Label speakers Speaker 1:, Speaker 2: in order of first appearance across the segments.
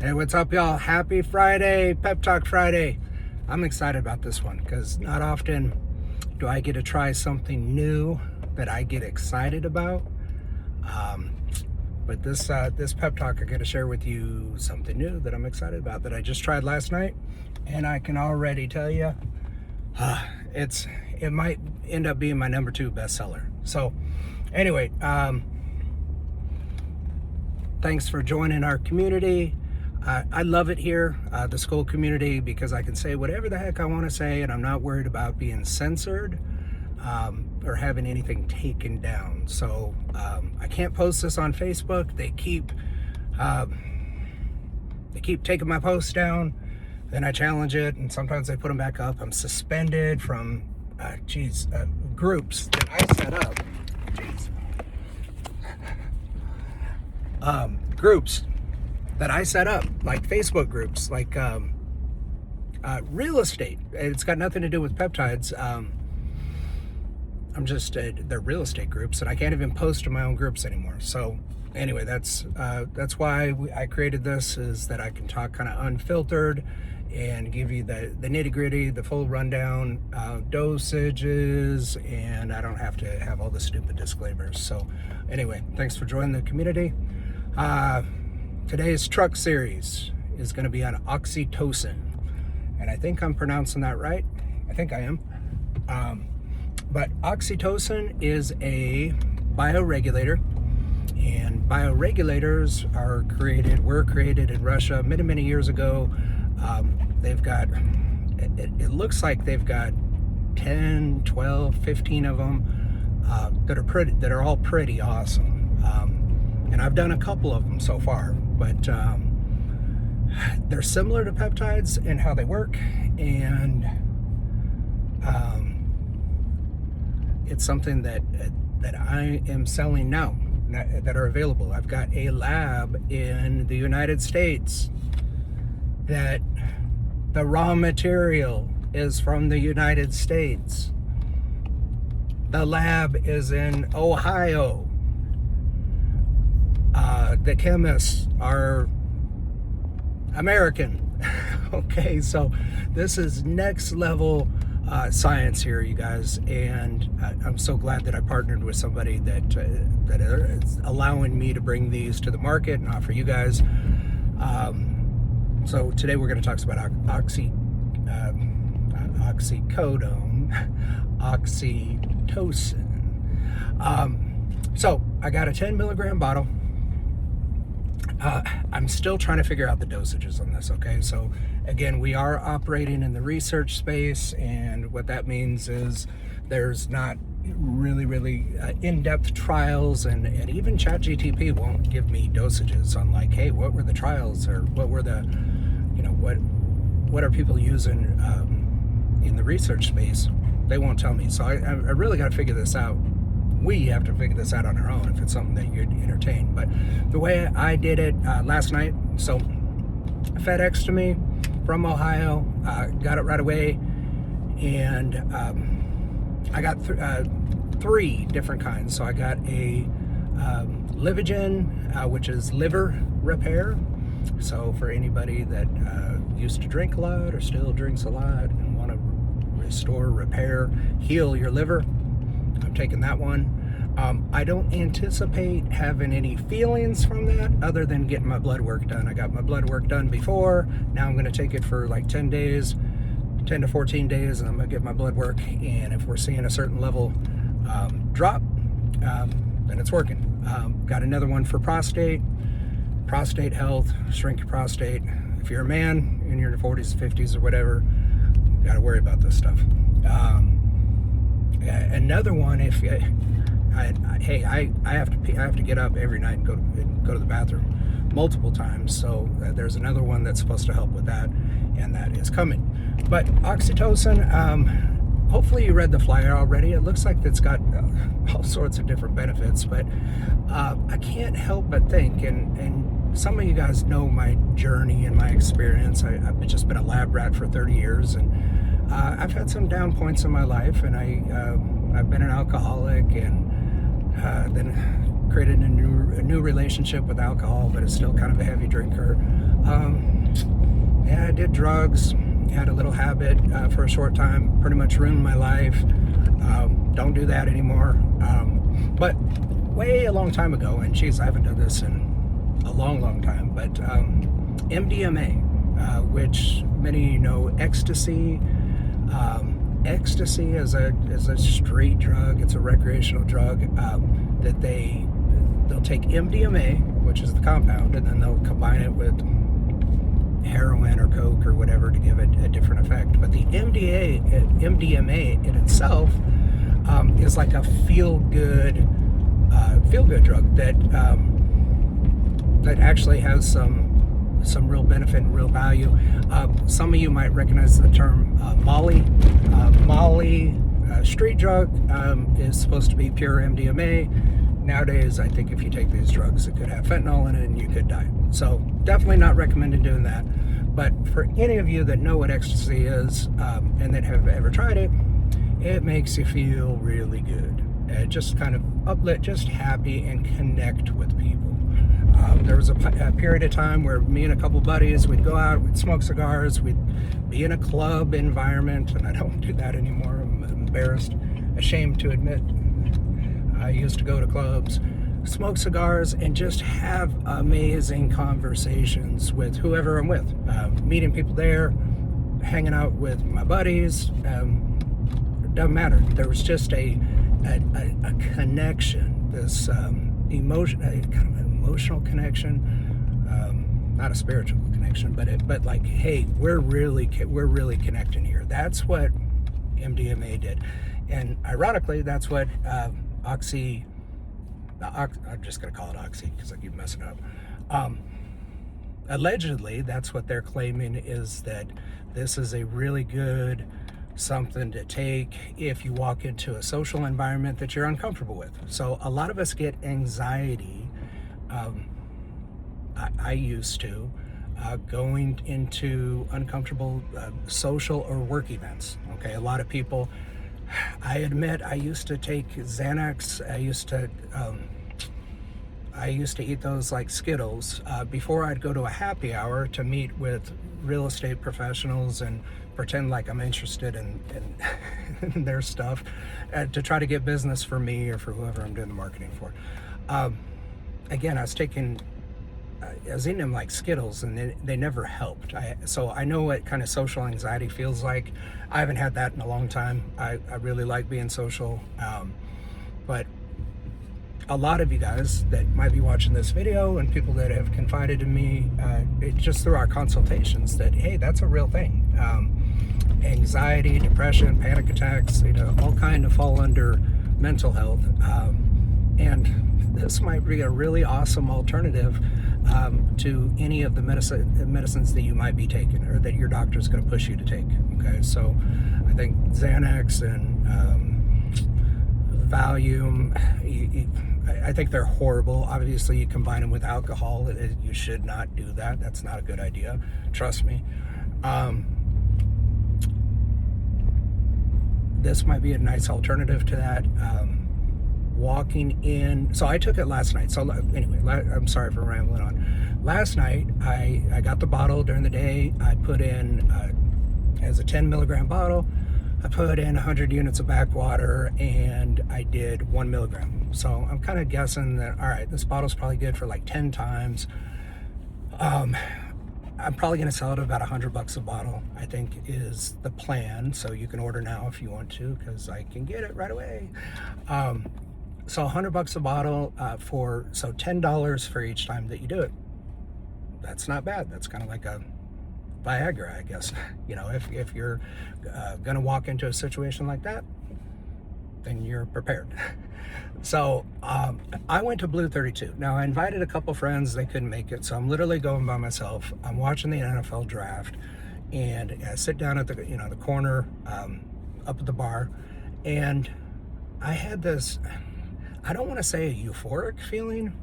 Speaker 1: Hey, what's up, y'all? Happy Friday, Pep Talk Friday. I'm excited about this one because not often do I get to try something new that I get excited about. But this Pep Talk, I got to share with you something new that I'm excited about that I just tried last night, and I can already tell you, it might end up being my number 2 bestseller. So, anyway, thanks for joining our community. I love it here, the school community, because I can say whatever the heck I want to say, and I'm not worried about being censored or having anything taken down. So I can't post this on Facebook. They keep taking my posts down. Then I challenge it, and sometimes they put them back up. I'm suspended from groups that I set up. Groups that I set up, like Facebook groups, like real estate. It's got nothing to do with peptides. They're real estate groups, and I can't even post to my own groups anymore. So anyway, that's why I created this, is that I can talk kind of unfiltered and give you the nitty gritty, the full rundown, dosages, and I don't have to have all the stupid disclaimers. So anyway, thanks for joining the community. Today's truck series is going to be on Oxytocin, and I think I'm pronouncing that right. I think I am. But Oxytocin is a bioregulator, and bioregulators were created in Russia many years ago. They've got, it looks like they've got 10, 12, 15 of them that are all pretty awesome. And I've done a couple of them so far, but they're similar to peptides in how they work, and it's something that I am selling now, that are available. I've got a lab in the United States that the raw material is from the United States. The lab is in Ohio. The chemists are American. Okay, so this is next level science here, you guys, and I'm so glad that I partnered with somebody that is allowing me to bring these to the market and offer you guys. So today we're going to talk about Oxytocin. So I got a 10 milligram bottle. I'm still trying to figure out the dosages on this, okay? So again, we are operating in the research space, and what that means is there's not really in-depth trials, and even ChatGPT won't give me dosages on, like, hey, what were the trials, or what were the, what are people using in the research space? They won't tell me. So I really got to figure this out. We have to figure this out on our own if it's something that you'd entertain. But the way I did it last night, so FedEx to me from Ohio, got it right away, and I got 3 different kinds. So I got a Livogen, which is liver repair. So for anybody that used to drink a lot or still drinks a lot and want to restore, repair, heal your liver, I'm taking that one. I don't anticipate having any feelings from that other than getting my blood work done. I got my blood work done before. Now I'm going to take it for like 10 days, 10 to 14 days, and I'm going to get my blood work. And if we're seeing a certain level drop, then it's working. Got another one for prostate health, shrink your prostate. If you're a man in your 40s, 50s, or whatever, you got to worry about this stuff. Another one, if I have to get up every night and go to the bathroom multiple times. So there's another one that's supposed to help with that, and that is coming. But Oxytocin, hopefully you read the flyer already. It looks like it's got all sorts of different benefits, but I can't help but think, and some of you guys know my journey and my experience. I've just been a lab rat for 30 years, and I've had some down points in my life, and I've been an alcoholic, and then created a new relationship with alcohol, but is still kind of a heavy drinker. Yeah, I did drugs, had a little habit for a short time, pretty much ruined my life. Don't do that anymore. But way a long time ago, and geez, I haven't done this in a long time, but MDMA, which many of you know, ecstasy. Ecstasy is a street drug. It's a recreational drug that they'll take MDMA, which is the compound, and then they'll combine it with heroin or coke or whatever to give it a different effect. But the MDMA in itself is like a feel-good drug that actually has some real benefit and real value. Some of you might recognize the term Molly. Molly, street drug, is supposed to be pure MDMA. Nowadays, I think if you take these drugs, it could have fentanyl in it and you could die. So definitely not recommended doing that. But for any of you that know what ecstasy is and that have ever tried it, it makes you feel really good. Just kind of uplift, just happy, and connect with people. There was a period of time where me and a couple buddies, we'd go out, we'd smoke cigars, we'd be in a club environment, and I don't do that anymore. I'm embarrassed, ashamed to admit. I used to go to clubs, smoke cigars, and just have amazing conversations with whoever I'm with. Meeting people there, hanging out with my buddies, doesn't matter. There was just a connection, this kind of emotional connection, not a spiritual connection, but like, hey, we're really connecting here. That's what MDMA did, and ironically, that's what I'm just gonna call it Oxy because I keep messing up. Allegedly, that's what they're claiming, is that this is a really good something to take if you walk into a social environment that you're uncomfortable with. So a lot of us get anxiety. I used to going into uncomfortable social or work events. Okay, a lot of people, I admit, I used to take Xanax. I used to eat those like Skittles before I'd go to a happy hour to meet with real estate professionals and pretend like I'm interested in their stuff to try to get business for me or for whoever I'm doing the marketing for. Again, I was eating them like Skittles, and they never helped. So I know what kind of social anxiety feels like. I haven't had that in a long time. I really like being social, but a lot of you guys that might be watching this video and people that have confided in me, just through our consultations, that hey, that's a real thing. Anxiety, depression, panic attacks, all kind of fall under mental health, and this might be a really awesome alternative to any of the medicines that you might be taking or that your doctor is going to push you to take. Okay, so I think Xanax and Valium, I think they're horrible. Obviously, you combine them with alcohol. You should not do that. That's not a good idea. Trust me. This might be a nice alternative to that. Walking in, so I took it last night. So anyway, I'm sorry for rambling on. Last night, I got the bottle during the day. I put in, as a 10 milligram bottle, I put in 100 units of backwater, and I did 1 milligram. So I'm kind of guessing that, all right, this bottle's probably good for like 10 times. I'm probably going to sell it at about $100 a bottle, I think is the plan. So you can order now if you want to, because I can get it right away. So $100 a bottle so $10 for each time that you do it. That's not bad. That's kind of like a Viagra, I guess. If you're going to walk into a situation like that, then you're prepared. So I went to Blue 32. Now, I invited a couple friends. They couldn't make it, so I'm literally going by myself. I'm watching the NFL draft, and I sit down at the corner up at the bar, and I had this, I don't want to say a euphoric feeling,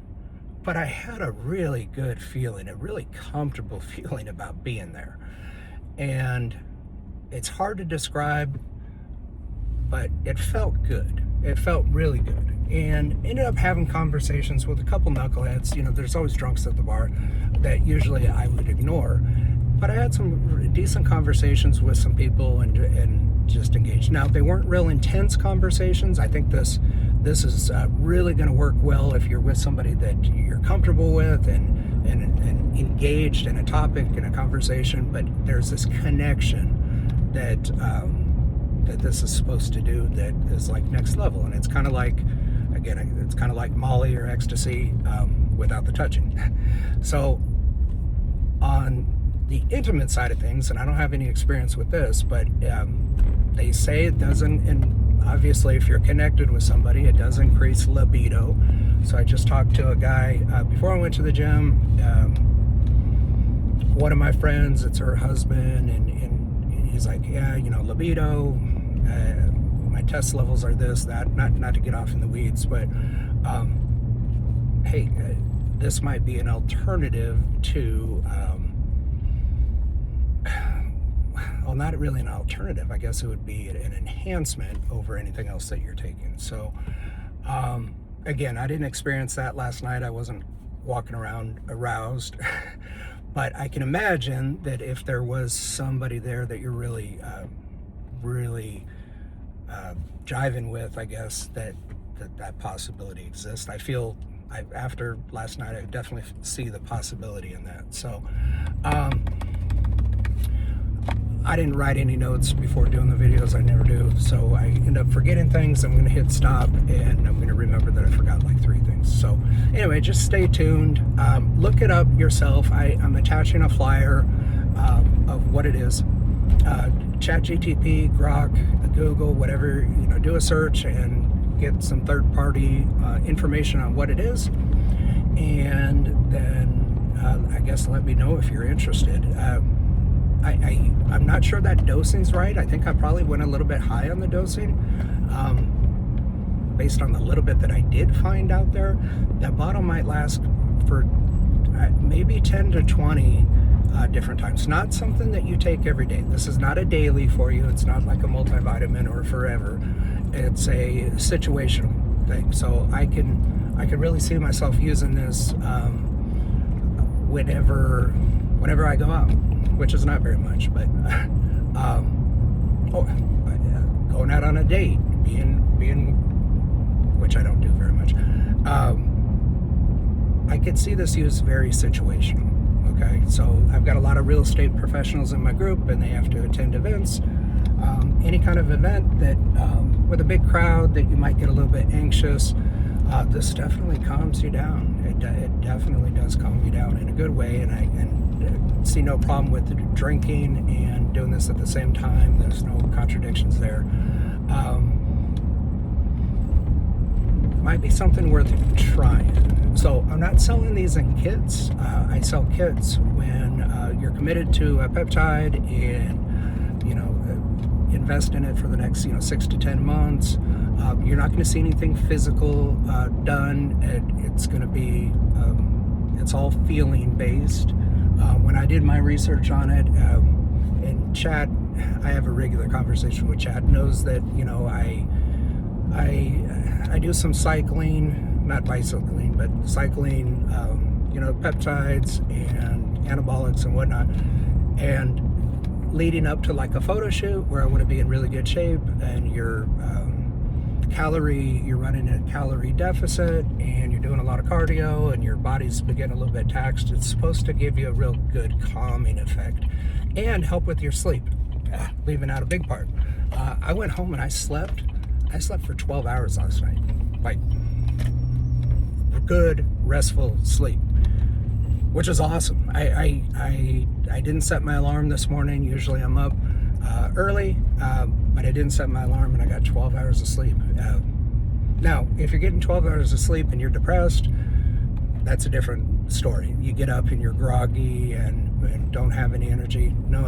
Speaker 1: but I had a really good feeling, a really comfortable feeling about being there. And it's hard to describe, but it felt good. It felt really good. and ended up having conversations with a couple knuckleheads. You know, there's always drunks at the bar that usually I would ignore, but I had some decent conversations with some people and just engaged. Now, they weren't real intense conversations. I think this is really going to work well if you're with somebody that you're comfortable with and engaged in a topic, in a conversation, but there's this connection that that this is supposed to do that is like next level. And it's kind of like, again, it's kind of like Molly or ecstasy without the touching. So on the intimate side of things, and I don't have any experience with this, but they say it doesn't, and obviously if you're connected with somebody, it does increase libido. So I just talked to a guy before I went to the gym. One of my friends, it's her husband, and he's like, yeah, you know, libido, my test levels are this, that, not to get off in the weeds, but hey, this might be an alternative to, well, not really an alternative, I guess it would be an enhancement over anything else that you're taking. So, again, I didn't experience that last night. I wasn't walking around aroused. But I can imagine that if there was somebody there that you're really jiving with, I guess that possibility exists. I feel, after last night, I definitely see the possibility in that. So I didn't write any notes before doing the videos. I never do. So I end up forgetting things. I'm going to hit stop, and I'm going to remember that I forgot like 3 things. So anyway, just stay tuned. Look it up yourself. I'm attaching a flyer of what it is. ChatGTP, Grok, Google, whatever, you know, do a search and get some third-party information on what it is. And then I guess let me know if you're interested. I'm not sure that dosing's right. I think I probably went a little bit high on the dosing. Based on the little bit that I did find out there, that bottle might last for maybe 10 to 20 different times. Not something that you take every day. This is not a daily for you. It's not like a multivitamin or forever. It's a situational thing. So I can really see myself using this whenever I go out, which is not very much, but going out on a date, being which I don't do very much. I could see this used very situational. Okay, so I've got a lot of real estate professionals in my group, and they have to attend events. Any kind of event that with a big crowd that you might get a little bit anxious. This definitely calms you down. It definitely does calm you down in a good way, and I see no problem with drinking and doing this at the same time. There's no contradictions there. Might be something worth trying. So I'm not selling these in kits. I sell kits when you're committed to a peptide and, you know, invest in it for the next, 6 to 10 months. You're not going to see anything physical done. It's going to be, it's all feeling based. When I did my research on it, and Chad, I have a regular conversation with Chad, knows that, I do some cycling, not bicycling, but cycling, peptides and anabolics and whatnot. And leading up to like a photo shoot where I want to be in really good shape, and you're running a calorie deficit, and you're doing a lot of cardio, and your body's getting a little bit taxed. It's supposed to give you a real good calming effect and help with your sleep, leaving out a big part. I went home and I slept for 12 hours last night, like good restful sleep, which is awesome. I didn't set my alarm this morning. Usually I'm up early, but I didn't set my alarm, and I got 12 hours of sleep. Now, if you're getting 12 hours of sleep and you're depressed, that's a different story. You get up and you're groggy and don't have any energy. No,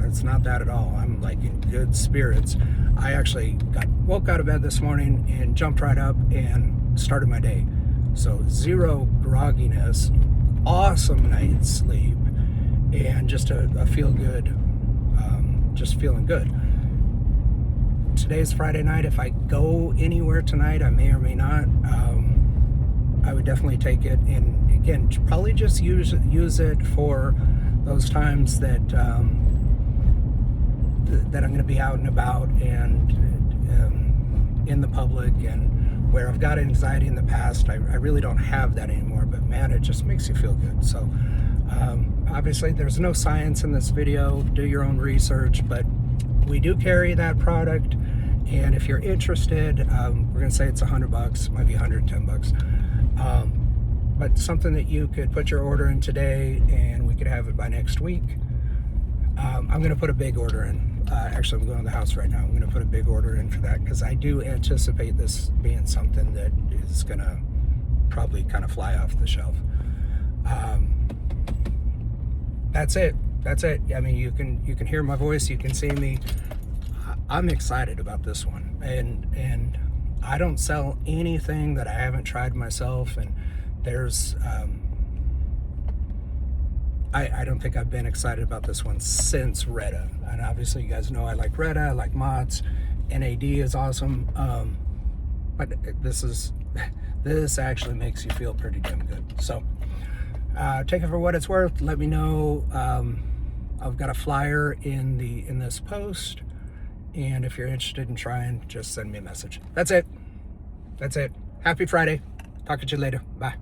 Speaker 1: it's not that at all. I'm like in good spirits. I actually woke out of bed this morning and jumped right up and started my day. So 0 grogginess, awesome night's sleep, and just a feel good, just feeling good. Today's Friday night. If I go anywhere tonight. I may or may not. I would definitely take it, and again, probably just use it for those times that that I'm going to be out and about and in the public, and where I've got anxiety in the past. I really don't have that anymore, but man, it just makes you feel good. So obviously there's no science in this video. Do your own research, but we do carry that product. And if you're interested, we're gonna say it's $100, might be 110 bucks. But something that you could put your order in today and we could have it by next week. I'm gonna put a big order in. Actually, I'm going to the house right now. I'm gonna put a big order in for that, because I do anticipate this being something that is gonna probably kind of fly off the shelf. That's it. I mean, you can hear my voice, you can see me. I'm excited about this one, and I don't sell anything that I haven't tried myself. And there's I don't think I've been excited about this one since Retta. And obviously you guys know I like Retta, I like Mott's, NAD is awesome, but this actually makes you feel pretty damn good. So take it for what it's worth. Let me know. I've got a flyer in this post, and if you're interested in trying, just send me a message. That's it. Happy Friday. Talk to you later. Bye.